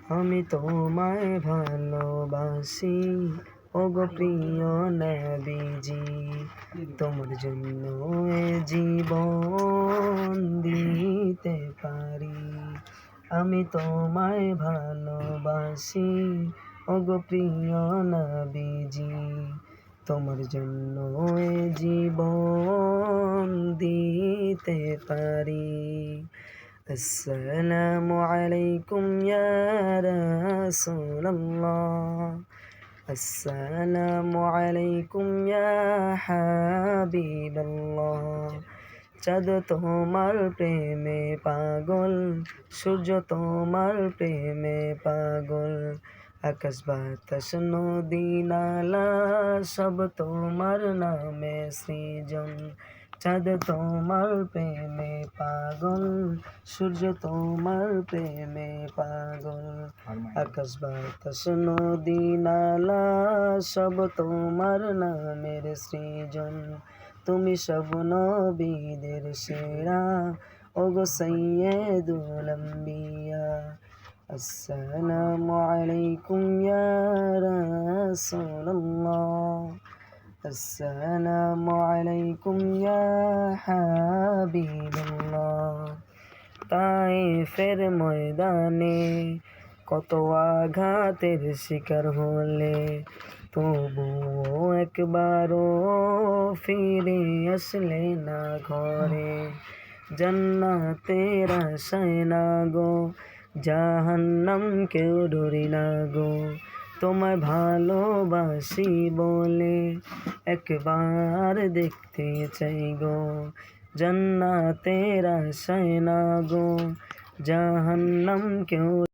আমি তোমায় ভালোবাসি ওগো প্রিয় নবীজি, তোমার জন্য এ জীবন দিতে পারি। আমি তোমায় ভালোবাসি ওগো প্রিয় নবীজি, তোমার জন্য এ জীবন দিতে পারি। আসসালামু আলাইকুম ইয়া রাসূলুল্লাহ, আসসালামু আলাইকুম ইয়া হাবিবাল্লাহ। চাঁদ তোমার প্রেমে পাগল, সূর্য তোমার প্রেমে পাগল, আকাশ বাতাস নদী নালা সব তোমার নামে সৃজন। চাঁদ তোমার প্রেমে পাগল, সূর্য তোমার প্রেমে পাগল, আকাশ বাতাস নদী নালা সব তোমার নামের সৃজন। তুমি সব নবীদের সেরা ওগো সাইয়্যিদুল আম্বিয়া। আসসালামু আলাইকুম ইয়া রাসূলুল্লাহ, আসসালামু আলাইকুম ইয়া হাবিবাল্লাহ। তায়েফের ময়দানে কত আঘাতের শিকার হলে, তবুও একবারও ফিরে আসলে না ঘরে। জান্নাতের আশায় না গো, জাহান্নাম কেউ ডরি না গো, তোমায় ভালোবাসি বলে একবার দেখতে চাই গো। জান্নাতের আশায় না গো, জাহান্নাম কেউ